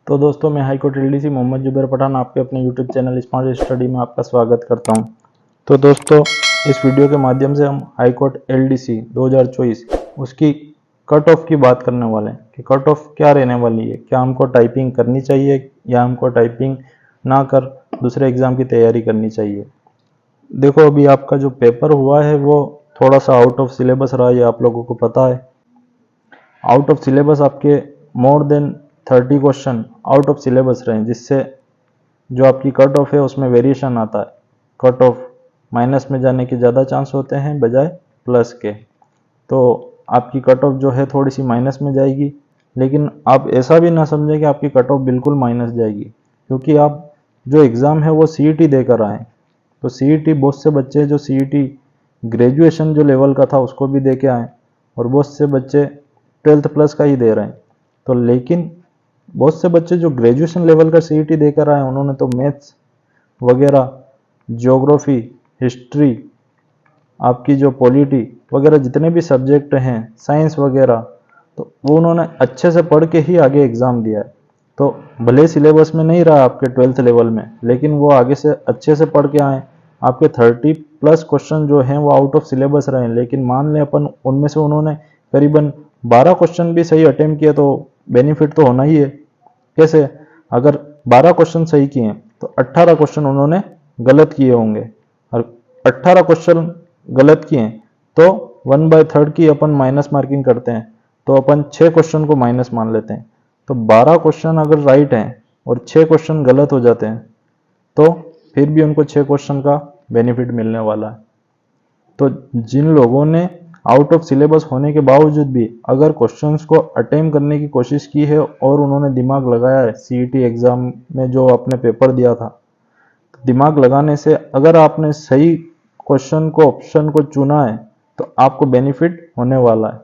तो दोस्तों मैं हाईकोर्ट एलडीसी मोहम्मद जुबैर पठान आपके अपने यूट्यूब चैनल स्मार्ट स्टडी में आपका स्वागत करता हूं। तो दोस्तों इस वीडियो के माध्यम से हम हाईकोर्ट एलडीसी 2024 उसकी कट ऑफ की बात करने वाले हैं कि कट ऑफ क्या रहने वाली है, क्या हमको टाइपिंग करनी चाहिए या हमको टाइपिंग ना कर दूसरे एग्ज़ाम की तैयारी करनी चाहिए। देखो अभी आपका जो पेपर हुआ है वो थोड़ा सा आउट ऑफ सिलेबस रहा, ये आप लोगों को पता है। आउट ऑफ सिलेबस आपके more than 30 question out of syllabus रहे, जिससे जो आपकी कट ऑफ है उसमें वेरिएशन आता है। कट ऑफ माइनस में जाने के ज़्यादा चांस होते हैं बजाय प्लस के, तो आपकी कट ऑफ जो है थोड़ी सी माइनस में जाएगी। लेकिन आप ऐसा भी ना समझें कि आपकी कट ऑफ बिल्कुल माइनस जाएगी, क्योंकि आप जो एग्ज़ाम है वो सीईटी देकर आए। तो सीईटी बहुत से बच्चे जो सीईटी ग्रेजुएशन जो लेवल का था उसको भी दे के आए, और बहुत से बच्चे 12th प्लस का ही दे रहे हैं। तो लेकिन बहुत से बच्चे जो ग्रेजुएशन लेवल का सीईटी देकर आए उन्होंने तो मैथ्स वगैरह, ज्योग्राफी, हिस्ट्री, आपकी जो पॉलिटी वगैरह जितने भी सब्जेक्ट हैं, साइंस वगैरह, तो वो उन्होंने अच्छे से पढ़ के ही आगे एग्ज़ाम दिया है। तो भले सिलेबस में नहीं रहा आपके 12th लेवल में, लेकिन वो आगे से अच्छे से पढ़ के आए। आपके 30 प्लस क्वेश्चन जो हैं वो आउट ऑफ सिलेबस रहे, लेकिन मान लें अपन उनमें से उन्होंने करीबन 12 क्वेश्चन भी सही अटेम्प्ट किया, तो बेनिफिट तो होना ही है। कैसे? अगर 12 क्वेश्चन सही किए तो 18 क्वेश्चन उन्होंने गलत किए होंगे, और 18 क्वेश्चन गलत किए तो 1/3 की अपन माइनस मार्किंग करते हैं, तो अपन 6 क्वेश्चन को माइनस मान लेते हैं। तो 12 क्वेश्चन अगर राइट हैं और 6 क्वेश्चन गलत हो जाते हैं तो फिर भी उनको 6 क्वेश्चन का बेनिफिट मिलने वाला है। तो जिन लोगों ने आउट ऑफ सिलेबस होने के बावजूद भी अगर क्वेश्चंस को अटेम्प्ट करने की कोशिश की है और उन्होंने दिमाग लगाया है सीईटी एग्ज़ाम में जो आपने पेपर दिया था, तो दिमाग लगाने से अगर आपने सही क्वेश्चन को, ऑप्शन को चुना है तो आपको बेनिफिट होने वाला है।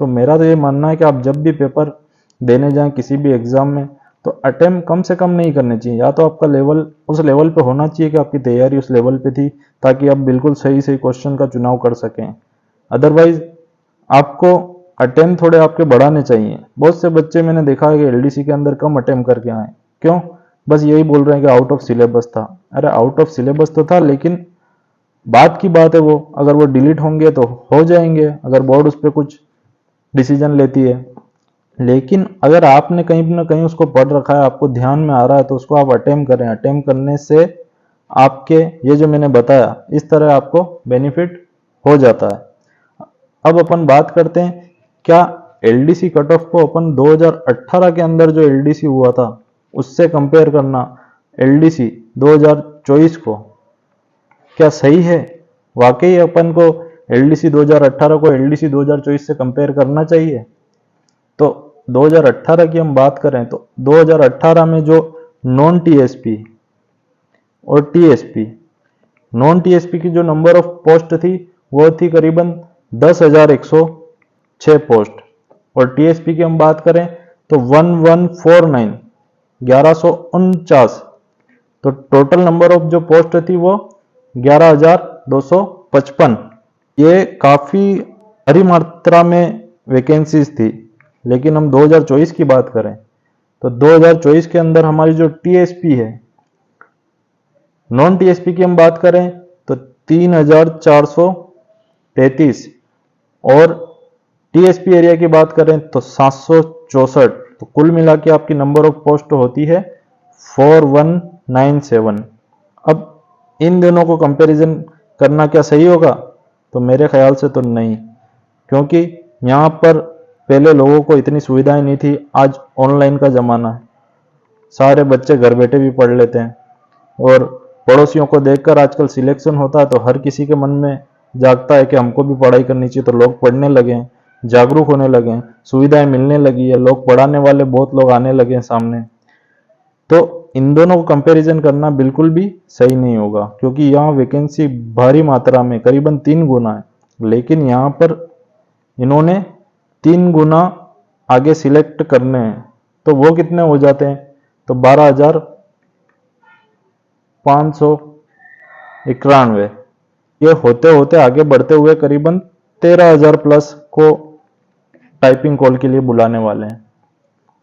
तो मेरा तो ये मानना है कि आप जब भी पेपर देने जाएं किसी भी एग्ज़ाम में, तो अटेम्प्ट कम से कम नहीं करने चाहिए। या तो आपका लेवल उस लेवल पे होना चाहिए कि आपकी तैयारी उस लेवल पे थी, ताकि आप बिल्कुल सही सही क्वेश्चन का चुनाव कर सकें। अदरवाइज आपको अटेम्प्ट थोड़े आपके बढ़ाने चाहिए। बहुत से बच्चे मैंने देखा है कि एलडीसी के अंदर कम अटेम्प्ट करके आए। क्यों? बस यही बोल रहे हैं कि आउट ऑफ सिलेबस था। अरे आउट ऑफ सिलेबस तो था, लेकिन बात की बात है वो, अगर वो डिलीट होंगे तो हो जाएंगे, अगर बोर्ड उस पर कुछ डिसीजन लेती है। लेकिन अगर आपने कहीं ना कहीं उसको पढ़ रखा है, आपको ध्यान में आ रहा है, तो उसको आप अटेम्प्ट करें। अटेम्प्ट करने से आपके ये जो मैंने बताया इस तरह आपको बेनिफिट हो जाता है। अब अपन बात करते हैं क्या एलडीसी कट ऑफ को अपन 2018 के अंदर जो एलडीसी हुआ था उससे कंपेयर करना एलडीसी 2024 को क्या सही है? वाकई अपन को एलडीसी 2018 को एलडीसी 2024 से कंपेयर करना चाहिए? तो 2018 की हम बात करें तो 2018 में जो नॉन टीएसपी और टीएसपी, नॉन टीएसपी की जो नंबर ऑफ पोस्ट थी वो थी करीबन 10,106 पोस्ट, और टीएसपी की हम बात करें तो 1149 1149। तो टोटल नंबर ऑफ जो पोस्ट थी वो 11,255। ये काफ़ी भारी मात्रा में वैकेंसीज थी। लेकिन हम 2024 की बात करें तो 2024 के अंदर हमारी जो टीएसपी है, नॉन टीएसपी की हम बात करें तो 3,433, और टीएसपी एरिया की बात करें तो 764। तो कुल मिला के आपकी नंबर ऑफ पोस्ट होती है 4197। अब इन दोनों को कंपैरिजन करना क्या सही होगा? तो मेरे ख्याल से तो नहीं, क्योंकि यहाँ पर पहले लोगों को इतनी सुविधाएं नहीं थी। आज ऑनलाइन का ज़माना है, सारे बच्चे घर बैठे भी पढ़ लेते हैं, और पड़ोसियों को देखकर आजकल सिलेक्शन होता है तो हर किसी के मन में जागता है कि हमको भी पढ़ाई करनी चाहिए। तो लोग पढ़ने लगे हैं, जागरूक होने लगे हैं, सुविधाएं मिलने लगी है, लोग पढ़ाने वाले बहुत लोग आने लगे हैं सामने। तो इन दोनों को कंपैरिजन करना बिल्कुल भी सही नहीं होगा, क्योंकि यहाँ वैकेंसी भारी मात्रा में करीबन 3 गुना है, लेकिन यहाँ पर इन्होंने 3 गुना आगे सिलेक्ट करने हैं। तो वो कितने हो जाते हैं? तो 12,591। ये होते होते आगे बढ़ते हुए करीबन 13,000 प्लस को टाइपिंग कॉल के लिए बुलाने वाले हैं।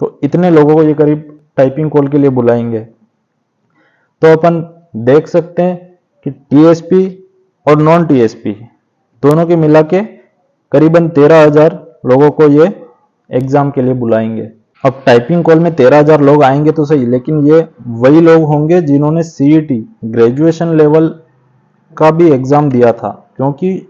तो इतने लोगों को ये करीब टाइपिंग कॉल के लिए बुलाएंगे। तो अपन देख सकते हैं कि टीएसपी और नॉन टीएसपी दोनों के मिला के करीबन 13,000 लोगों को ये एग्जाम के लिए बुलाएंगे। अब टाइपिंग कॉल में 13,000 लोग आएंगे तो सही, लेकिन ये वही लोग होंगे जिन्होंने सीईटी ग्रेजुएशन लेवल का भी एग्जाम दिया था, क्योंकि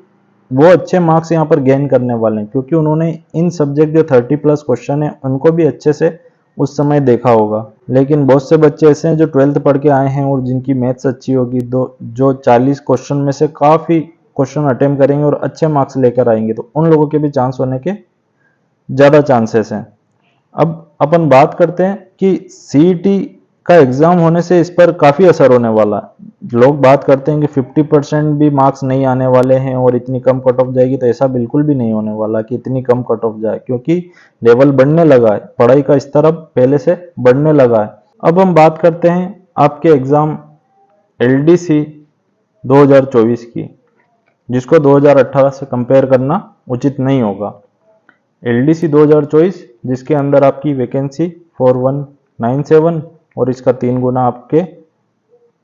वो अच्छे मार्क्स यहाँ पर गेन करने वाले हैं, क्योंकि उन्होंने इन सब्जेक्ट जो 30+ क्वेश्चन है उनको भी अच्छे से उस समय देखा होगा। लेकिन बहुत से बच्चे ऐसे हैं जो 12th पढ़ के आए हैं और जिनकी मैथ्स अच्छी होगी, जो 40 क्वेश्चन में से काफ़ी क्वेश्चन अटेम्प्ट करेंगे और अच्छे मार्क्स लेकर आएंगे, तो उन लोगों के भी चांस होने के ज़्यादा चांसेस हैं। अब अपन बात करते हैं कि सीईटी का एग्जाम होने से इस पर काफ़ी असर होने वाला है। लोग बात करते हैं कि 50% भी मार्क्स नहीं आने वाले हैं और इतनी कम कट ऑफ जाएगी, तो ऐसा बिल्कुल भी नहीं होने वाला कि इतनी कम कट ऑफ जाए, क्योंकि लेवल बढ़ने लगा है, पढ़ाई का स्तर अब पहले से बढ़ने लगा है। अब हम बात करते हैं आपके एग्जाम एलडीसी 2024 की, जिसको 2018 से कंपेयर करना उचित नहीं होगा। एलडीसी 2024 जिसके अंदर आपकी वैकेंसी 4197 और इसका 3 गुना आपके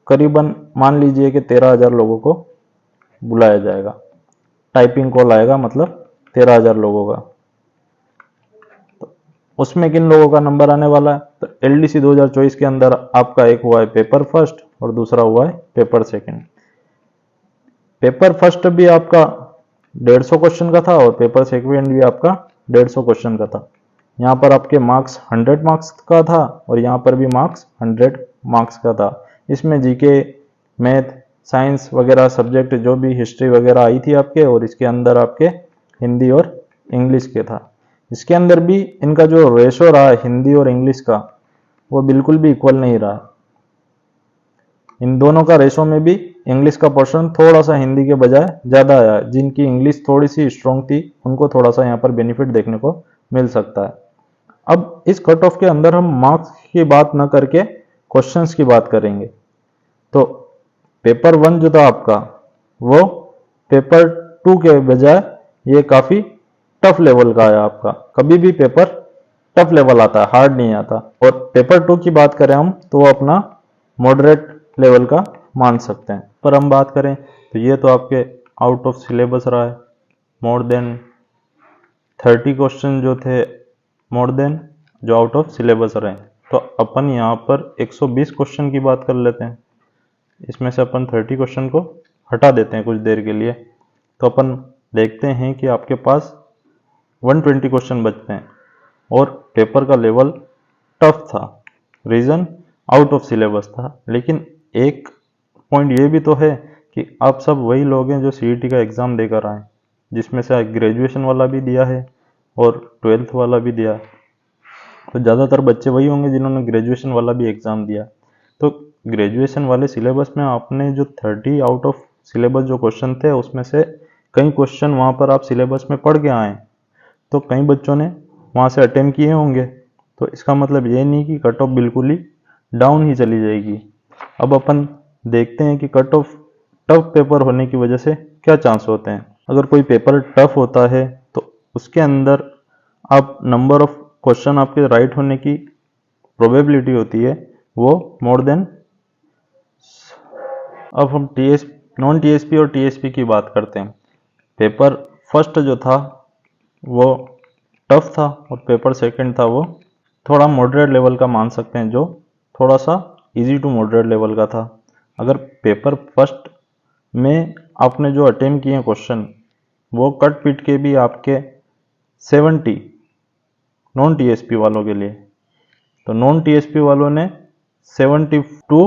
करीबन मान लीजिए कि 13,000 लोगों को बुलाया जाएगा। टाइपिंग कॉल आएगा, मतलब 13,000 लोगों का। तो उसमें किन लोगों का नंबर आने वाला है? तो एलडीसी 2024 के अंदर आपका एक हुआ है पेपर फर्स्ट और दूसरा हुआ है पेपर सेकंड। पेपर फर्स्ट भी आपका 150 क्वेश्चन का था और पेपर सेकंड भी आपका 150 क्वेश्चन का था। यहाँ पर आपके मार्क्स 100 मार्क्स का था और यहाँ पर भी मार्क्स 100 मार्क्स का था। इसमें जीके, मैथ, साइंस वगैरह सब्जेक्ट जो भी हिस्ट्री वगैरह आई थी आपके, और इसके अंदर आपके हिंदी और इंग्लिश के था। इसके अंदर भी इनका जो रेशो रहा है हिंदी और इंग्लिश का, वो बिल्कुल भी इक्वल नहीं रहा। इन दोनों का रेशो में भी इंग्लिश का पोर्शन थोड़ा सा हिंदी के बजाय ज़्यादा आया। जिनकी इंग्लिश थोड़ी सी स्ट्रॉन्ग थी उनको थोड़ा सा यहाँ पर बेनिफिट देखने को मिल सकता है। अब इस कट ऑफ के अंदर हम मार्क्स की बात न करके क्वेश्चंस की बात करेंगे। तो पेपर 1 जो था आपका, वो पेपर 2 के बजाय ये काफ़ी टफ लेवल का है आपका। कभी भी पेपर टफ लेवल आता है, हार्ड नहीं आता। और पेपर 2 की बात करें हम तो वो अपना मॉडरेट लेवल का मान सकते हैं। पर हम बात करें तो ये तो आपके आउट ऑफ सिलेबस रहा है। मोर देन 30 क्वेश्चन जो थे मोर देन जो आउट ऑफ सिलेबस रहे। तो अपन यहाँ पर 120 क्वेश्चन की बात कर लेते हैं। इसमें से अपन 30 क्वेश्चन को हटा देते हैं कुछ देर के लिए। तो अपन देखते हैं कि आपके पास 120 क्वेश्चन बचते हैं और पेपर का लेवल टफ था। रीज़न आउट ऑफ सिलेबस था। लेकिन एक पॉइंट ये भी तो है कि आप सब वही लोग हैं जो सीईटी का एग्ज़ाम देकर आए, जिसमें से ग्रेजुएशन वाला भी दिया है और 12th वाला भी दिया है। तो ज़्यादातर बच्चे वही होंगे जिन्होंने ग्रेजुएशन वाला भी एग्ज़ाम दिया। तो ग्रेजुएशन वाले सिलेबस में आपने जो 30 आउट ऑफ सिलेबस जो क्वेश्चन थे, उसमें से कई क्वेश्चन वहाँ पर आप सिलेबस में पढ़ के आए, तो कई बच्चों ने वहाँ से अटेम्प्ट किए होंगे। तो इसका मतलब ये नहीं कि कट ऑफ बिल्कुल ही डाउन ही चली जाएगी। अब अपन देखते हैं कि कट ऑफ टफ पेपर होने की वजह से क्या चांस होते हैं। अगर कोई पेपर टफ होता है तो उसके अंदर आप नंबर ऑफ क्वेश्चन आपके राइट होने की प्रोबेबिलिटी होती है वो मोर देन। अब हम नॉन टीएसपी और टीएसपी की बात करते हैं। पेपर फर्स्ट जो था वो टफ था और पेपर सेकंड था वो थोड़ा मॉडरेट लेवल का मान सकते हैं, जो थोड़ा सा इजी टू मॉडरेट लेवल का था। अगर पेपर फर्स्ट में आपने जो अटेम्प्ट किए क्वेश्चन वो कट पिट के भी आपके 70 नॉन टीएसपी वालों के लिए, तो नॉन टीएसपी वालों ने 70 to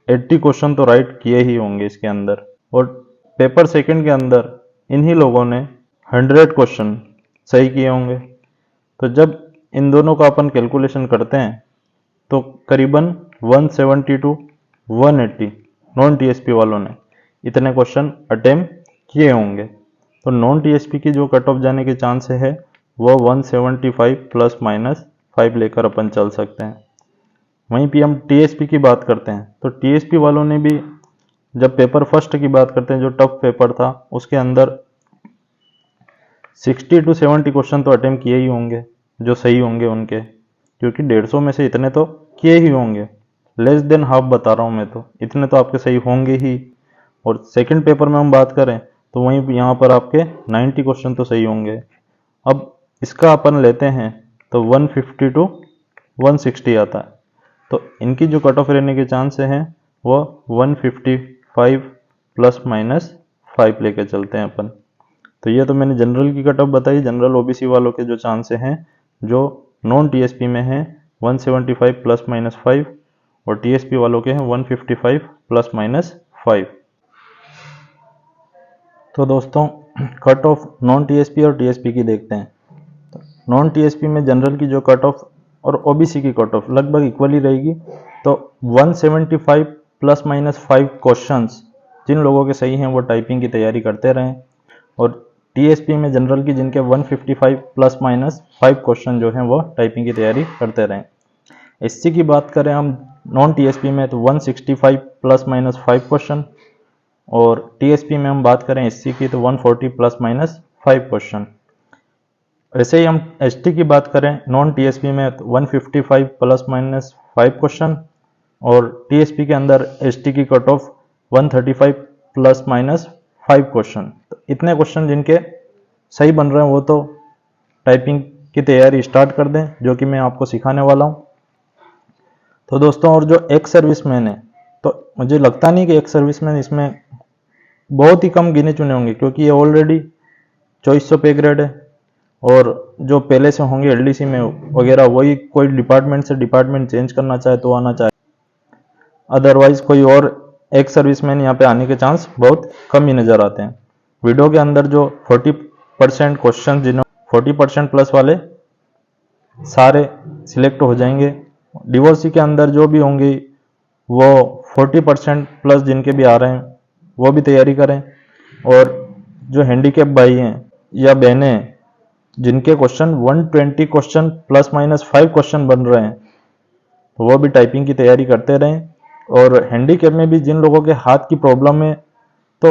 80 क्वेश्चन तो राइट किए ही होंगे इसके अंदर। और पेपर सेकंड के अंदर इन्हीं लोगों ने 100 क्वेश्चन सही किए होंगे। तो जब इन दोनों का अपन कैलकुलेशन करते हैं तो करीबन 170 to 180 नॉन टीएसपी वालों ने इतने क्वेश्चन अटेम्प्ट किए होंगे। तो नॉन टीएसपी की जो कट ऑफ जाने के चांस है वो 175 ±5 लेकर अपन चल सकते हैं। वहीं पे हम टीएसपी की बात करते हैं तो टीएसपी वालों ने भी जब पेपर फर्स्ट की बात करते हैं जो टफ पेपर था उसके अंदर 60 to 70 क्वेश्चन तो अटेम्प्ट किए ही होंगे जो सही होंगे उनके, क्योंकि 150 में से इतने तो किए ही होंगे, लेस देन हाफ बता रहा हूँ मैं, तो इतने तो आपके सही होंगे ही। और सेकंड पेपर में हम बात करें तो वहीं यहाँ पर आपके 90 क्वेश्चन तो सही होंगे। अब इसका अपन लेते हैं तो 150 टू 160 आता है, तो इनकी जो कट ऑफ रहने के चांस हैं वो 155 प्लस माइनस 5 लेके चलते हैं अपन। तो ये तो मैंने जनरल की कट ऑफ बताई। जनरल ओबीसी वालों के जो चांस हैं जो नॉन टीएसपी में हैं 175 प्लस माइनस 5, और टीएसपी वालों के हैं 155 प्लस माइनस 5। तो दोस्तों कट ऑफ नॉन टीएसपी और टीएसपी की देखते हैं। तो नॉन टीएसपी में जनरल की जो कट ऑफ और ओबीसी की कट ऑफ लगभग इक्वल ही रहेगी। तो 175 प्लस माइनस 5 क्वेश्चंस जिन लोगों के सही हैं वो टाइपिंग की तैयारी करते रहें, और टीएसपी में जनरल की जिनके 155 प्लस माइनस 5 क्वेश्चन जो हैं वो टाइपिंग की तैयारी करते रहें। एससी की बात करें हम नॉन टीएसपी में तो 165 प्लस माइनस 5 क्वेश्चन, और टीएसपी में हम बात करें एससी की तो 140 प्लस माइनस 5 क्वेश्चन। ऐसे ही हम एसटी की बात करें नॉन टीएसपी में तो 155 प्लस माइनस 5 क्वेश्चन, और टीएसपी के अंदर एसटी की cut off 135 plus minus 5 question. तो इतने क्वेश्चन जिनके सही बन रहे हैं वो तो टाइपिंग की तैयारी स्टार्ट कर दें, जो कि मैं आपको सिखाने वाला हूं। तो दोस्तों और जो एक्स सर्विसमैन है, तो मुझे लगता नहीं कि एक्स सर्विसमैन इसमें बहुत ही कम गिने चुने होंगे, क्योंकि ये ऑलरेडी 2400 पे ग्रेड है, और जो पहले से होंगे एलडीसी में वगैरह वही कोई डिपार्टमेंट से डिपार्टमेंट चेंज करना चाहे तो आना चाहे, अदरवाइज कोई और एक्स सर्विसमैन यहाँ पे आने के चांस बहुत कम ही नजर आते हैं। वीडियो के अंदर जो 40% क्वेश्चन जिन्होंने 40% प्लस वाले सारे सिलेक्ट हो जाएंगे। डिवोर्सी के अंदर जो भी होंगे वो 40% प्लस जिनके भी आ रहे हैं वो भी तैयारी करें, और जो हैंडीकैप भाई हैं या बहनें हैं जिनके question 120 question plus minus 5 question बन रहे हैं वो भी टाइपिंग की तैयारी करते रहें। और हैंडीकैप में भी जिन लोगों के हाथ की प्रॉब्लम है तो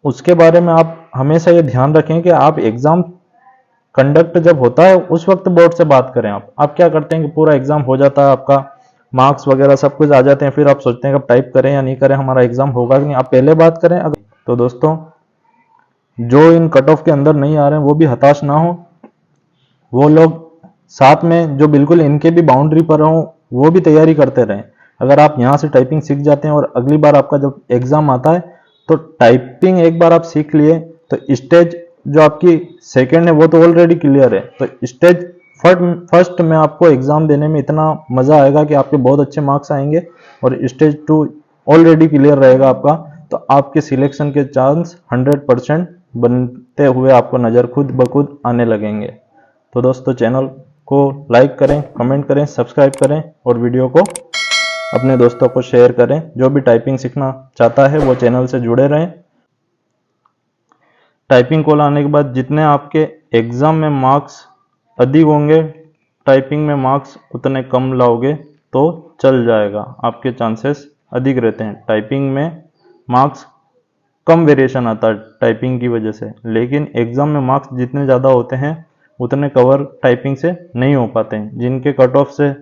उसके बारे में आप हमेशा ये ध्यान रखें कि आप एग्जाम कंडक्ट जब होता है उस वक्त बोर्ड से बात करें। आप क्या करते हैं कि पूरा एग्जाम हो जाता है, आपका मार्क्स वगैरह सब कुछ आ जाते हैं, फिर आप सोचते हैं कि अब टाइप करें या नहीं करें, हमारा एग्जाम होगा कि नहीं। आप पहले बात करें। अगर तो दोस्तों जो इन कट ऑफ के अंदर नहीं आ रहे हैं वो भी हताश ना हो, वो लोग साथ में जो बिल्कुल इनके भी बाउंड्री पर हों वो भी तैयारी करते रहें। अगर आप यहाँ से टाइपिंग सीख जाते हैं और अगली बार आपका जब एग्जाम आता है तो टाइपिंग एक बार आप सीख लिए तो स्टेज जो आपकी सेकंड है वो तो ऑलरेडी क्लियर है, तो स्टेज फर्स्ट में आपको एग्जाम देने में इतना मजा आएगा कि आपके बहुत अच्छे मार्क्स आएंगे, और स्टेज 2 ऑलरेडी क्लियर रहेगा आपका, तो आपके सिलेक्शन के चांस 100% बनते हुए आपको नजर खुद ब खुद आने लगेंगे। तो दोस्तों चैनल को लाइक करें, कमेंट करें, सब्सक्राइब करें, और वीडियो को अपने दोस्तों को शेयर करें। जो भी टाइपिंग सीखना चाहता है वो चैनल से जुड़े रहें। टाइपिंग को लाने के बाद जितने आपके एग्जाम में मार्क्स अधिक होंगे, टाइपिंग में मार्क्स उतने कम लाओगे तो चल जाएगा, आपके चांसेस अधिक रहते हैं। टाइपिंग में मार्क्स कम वेरिएशन आता है टाइपिंग की वजह से, लेकिन एग्जाम में मार्क्स जितने ज़्यादा होते हैं उतने कवर टाइपिंग से नहीं हो पाते हैं। जिनके कट ऑफ से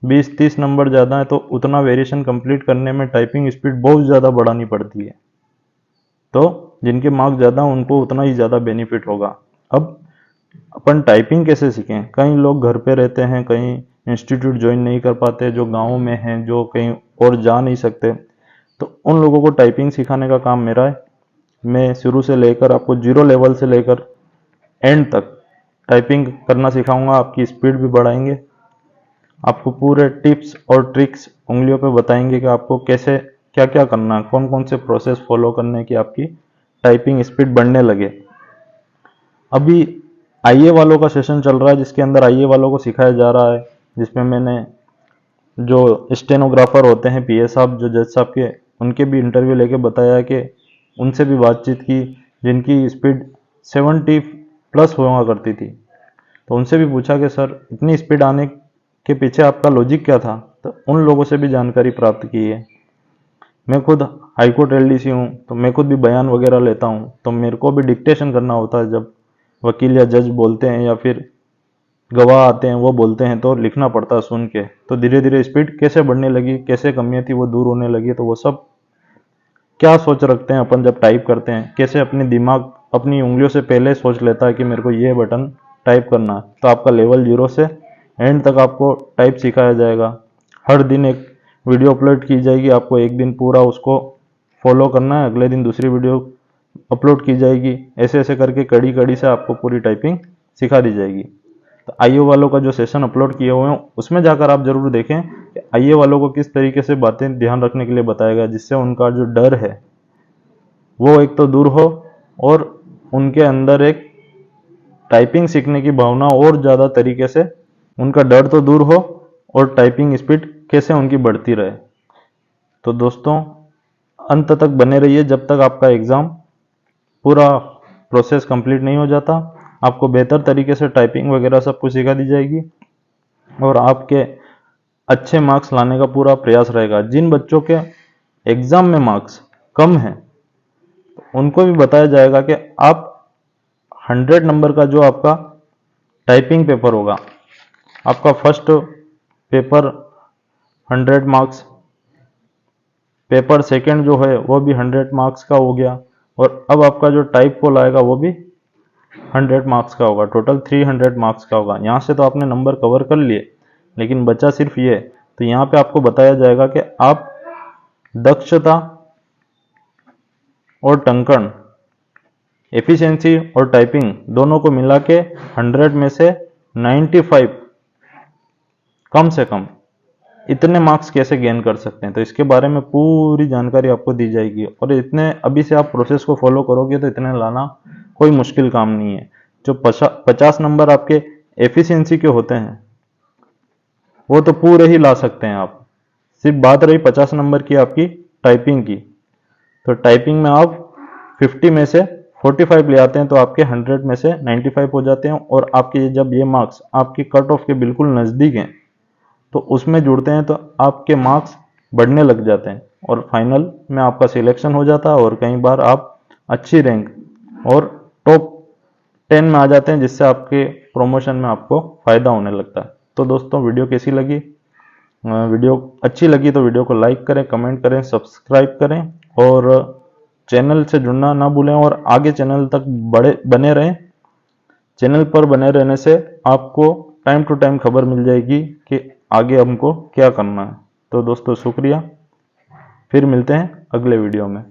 20-30 नंबर ज़्यादा है तो उतना वेरिएशन कंप्लीट करने में टाइपिंग स्पीड बहुत ज़्यादा बढ़ानी पड़ती है, तो जिनके मार्क्स ज़्यादा उनको उतना ही ज़्यादा बेनिफिट होगा। अब अपन टाइपिंग कैसे सीखें? कई लोग घर पे रहते हैं, कहीं इंस्टीट्यूट ज्वाइन नहीं कर पाते, जो गाँव में हैं, जो कहीं और जा नहीं सकते, तो उन लोगों को टाइपिंग सिखाने का काम मेरा है। मैं शुरू से लेकर आपको 0 लेवल से लेकर एंड तक टाइपिंग करना सिखाऊंगा। आपकी स्पीड भी बढ़ाएंगे, आपको पूरे टिप्स और ट्रिक्स उंगलियों पे बताएंगे कि आपको कैसे क्या क्या करना है, कौन कौन से प्रोसेस फॉलो करने की आपकी टाइपिंग स्पीड बढ़ने लगे। अभी आईए वालों का सेशन चल रहा है जिसके अंदर आईए वालों को सिखाया जा रहा है, जिसमें मैंने जो स्टेनोग्राफर होते हैं पीएस साहब, जो जज साहब के, उनके भी इंटरव्यू लेके बताया कि उनसे भी बातचीत की जिनकी स्पीड 70 प्लस हुआ करती थी, तो उनसे भी पूछा कि सर इतनी स्पीड आने के पीछे आपका लॉजिक क्या था, तो उन लोगों से भी जानकारी प्राप्त की है। मैं खुद हाईकोर्ट एलडीसी हूँ तो मैं खुद भी बयान वगैरह लेता हूँ, तो मेरे को भी डिक्टेशन करना होता है जब वकील या जज बोलते हैं या फिर गवाह आते हैं वो बोलते हैं तो लिखना पड़ता है सुन के। तो धीरे धीरे स्पीड कैसे बढ़ने लगी, कैसे कमियां थी वो दूर होने लगी। तो वो सब क्या सोच रखते हैं अपन जब टाइप करते हैं, कैसे अपने दिमाग अपनी उंगलियों से पहले सोच लेता है कि मेरे को ये बटन टाइप करना है। तो आपका लेवल 0 से एंड तक आपको टाइप सिखाया जाएगा। हर दिन एक वीडियो अपलोड की जाएगी, आपको एक दिन पूरा उसको फॉलो करना है, अगले दिन दूसरी वीडियो अपलोड की जाएगी। ऐसे ऐसे करके कड़ी कड़ी से आपको पूरी टाइपिंग सिखा दी जाएगी। तो आईओ वालों का जो सेशन अपलोड किए हुए हैं उसमें जाकर आप जरूर देखें कि आईओ वालों को किस तरीके से बातें ध्यान रखने के लिए बताया गया, जिससे उनका जो डर है वो एक तो दूर हो और उनके अंदर एक टाइपिंग सीखने की भावना और ज़्यादा तरीके से, उनका डर तो दूर हो और टाइपिंग स्पीड कैसे उनकी बढ़ती रहे। तो दोस्तों अंत तक बने रहिए जब तक आपका एग्ज़ाम पूरा प्रोसेस कंप्लीट नहीं हो जाता। आपको बेहतर तरीके से टाइपिंग वगैरह सब कुछ सिखा दी जाएगी और आपके अच्छे मार्क्स लाने का पूरा प्रयास रहेगा। जिन बच्चों के एग्ज़ाम में मार्क्स कम हैं उनको भी बताया जाएगा कि आप 100 नंबर का जो आपका टाइपिंग पेपर होगा, आपका first paper 100 marks, paper second जो है वो भी 100 मार्क्स का हो गया और अब आपका जो टाइप पोल आएगा वो भी 100 मार्क्स का होगा। टोटल 300 मार्क्स का होगा। यहाँ से तो आपने नंबर कवर कर लिए, लेकिन बचा सिर्फ ये। तो यहाँ पे आपको बताया जाएगा कि आप दक्षता और टंकण, एफिशिएंसी और टाइपिंग दोनों को मिला के 100 में से 95 कम से कम इतने मार्क्स कैसे गेन कर सकते हैं। तो इसके बारे में पूरी जानकारी आपको दी जाएगी और इतने अभी से आप प्रोसेस को फॉलो करोगे तो इतने लाना कोई मुश्किल काम नहीं है। जो 50 नंबर आपके एफिशिएंसी के होते हैं वो तो पूरे ही ला सकते हैं आप। सिर्फ बात रही 50 नंबर की आपकी टाइपिंग की, तो टाइपिंग में आप 50 में से 45 ले आते हैं तो आपके 100 में से 95 हो जाते हैं और आपके जब ये मार्क्स आपकी कट ऑफ के बिल्कुल नज़दीक हैं तो उसमें जुड़ते हैं तो आपके मार्क्स बढ़ने लग जाते हैं और फाइनल में आपका सिलेक्शन हो जाता है और कई बार आप अच्छी रैंक और टॉप 10 में आ जाते हैं, जिससे आपके प्रमोशन में आपको फ़ायदा होने लगता है। तो दोस्तों वीडियो कैसी लगी? वीडियो अच्छी लगी तो वीडियो को लाइक करें, कमेंट करें, सब्सक्राइब करें और चैनल से जुड़ना ना भूलें और आगे चैनल तक बने रहें। चैनल पर बने रहने से आपको टाइम टू टाइम खबर मिल जाएगी कि आगे हमको क्या करना है। तो दोस्तों शुक्रिया, फिर मिलते हैं अगले वीडियो में।